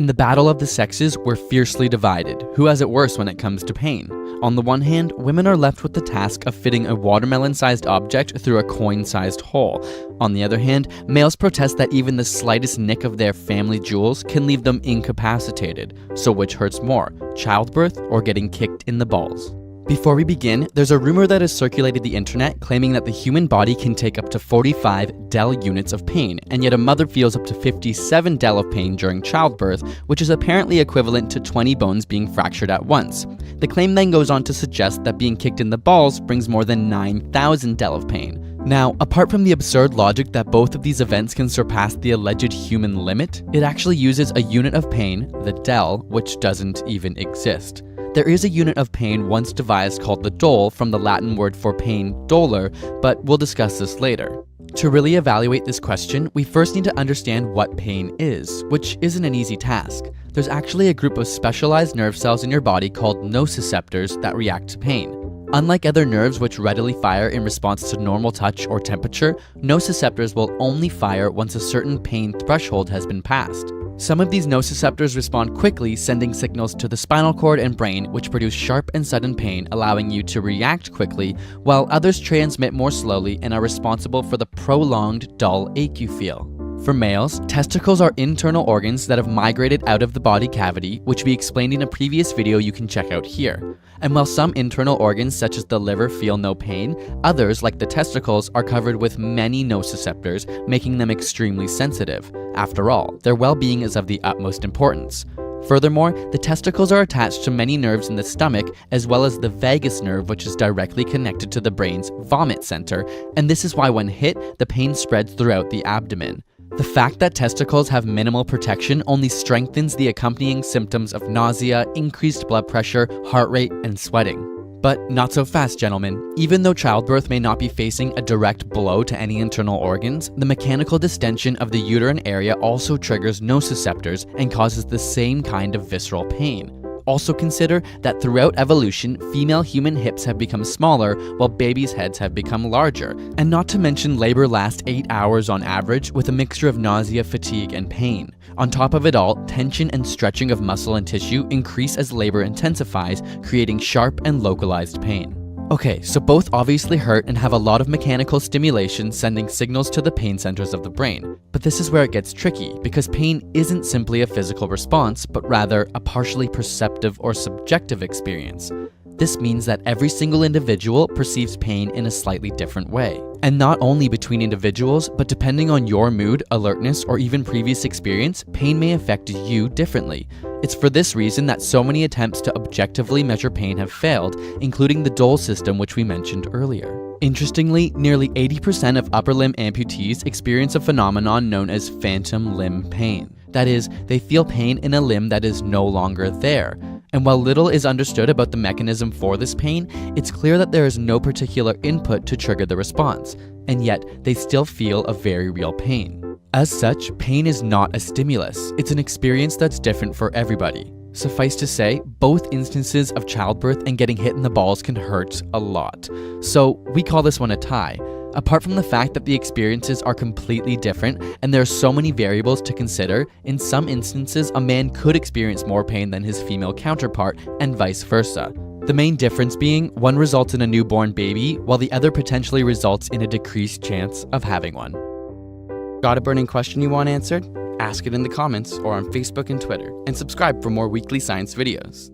In the battle of the sexes, we're fiercely divided. Who has it worse when it comes to pain? On the one hand, women are left with the task of fitting a watermelon-sized object through a coin-sized hole. On the other hand, males protest that even the slightest nick of their family jewels can leave them incapacitated. So which hurts more, childbirth or getting kicked in the balls? Before we begin, there's a rumor that has circulated the internet claiming that the human body can take up to 45 Dell units of pain, and yet a mother feels up to 57 Dell of pain during childbirth, which is apparently equivalent to 20 bones being fractured at once. The claim then goes on to suggest that being kicked in the balls brings more than 9,000 Dell of pain. Now, apart from the absurd logic that both of these events can surpass the alleged human limit, it actually uses a unit of pain, the Dell, which doesn't even exist. There is a unit of pain once devised called the dole, from the Latin word for pain, dolor, but we'll discuss this later. To really evaluate this question, we first need to understand what pain is, which isn't an easy task. There's actually a group of specialized nerve cells in your body called nociceptors that react to pain. Unlike other nerves which readily fire in response to normal touch or temperature, nociceptors will only fire once a certain pain threshold has been passed. Some of these nociceptors respond quickly, sending signals to the spinal cord and brain, which produce sharp and sudden pain, allowing you to react quickly, while others transmit more slowly and are responsible for the prolonged, dull ache you feel. For males, testicles are internal organs that have migrated out of the body cavity, which we explained in a previous video you can check out here. And while some internal organs such as the liver feel no pain, others, like the testicles, are covered with many nociceptors, making them extremely sensitive. After all, their well-being is of the utmost importance. Furthermore, the testicles are attached to many nerves in the stomach, as well as the vagus nerve, which is directly connected to the brain's vomit center, and this is why when hit, the pain spreads throughout the abdomen. The fact that testicles have minimal protection only strengthens the accompanying symptoms of nausea, increased blood pressure, heart rate, and sweating. But not so fast, gentlemen. Even though childbirth may not be facing a direct blow to any internal organs, the mechanical distension of the uterine area also triggers nociceptors and causes the same kind of visceral pain. Also consider that throughout evolution, female human hips have become smaller while babies' heads have become larger. And not to mention labor lasts 8 hours on average with a mixture of nausea, fatigue, and pain. On top of it all, tension and stretching of muscle and tissue increase as labor intensifies, creating sharp and localized pain. Okay, so both obviously hurt and have a lot of mechanical stimulation sending signals to the pain centers of the brain. But this is where it gets tricky, because pain isn't simply a physical response, but rather a partially perceptive or subjective experience. This means that every single individual perceives pain in a slightly different way. And not only between individuals, but depending on your mood, alertness, or even previous experience, pain may affect you differently. It's for this reason that so many attempts to objectively measure pain have failed, including the dole system which we mentioned earlier. Interestingly, nearly 80% of upper limb amputees experience a phenomenon known as phantom limb pain. That is, they feel pain in a limb that is no longer there. And while little is understood about the mechanism for this pain, it's clear that there is no particular input to trigger the response, and yet they still feel a very real pain. As such, pain is not a stimulus. It's an experience that's different for everybody. Suffice to say, both instances of childbirth and getting hit in the balls can hurt a lot. So we call this one a tie. Apart from the fact that the experiences are completely different and there are so many variables to consider, in some instances a man could experience more pain than his female counterpart and vice versa. The main difference being one results in a newborn baby while the other potentially results in a decreased chance of having one. Got a burning question you want answered? Ask it in the comments or on Facebook and Twitter, and subscribe for more weekly science videos.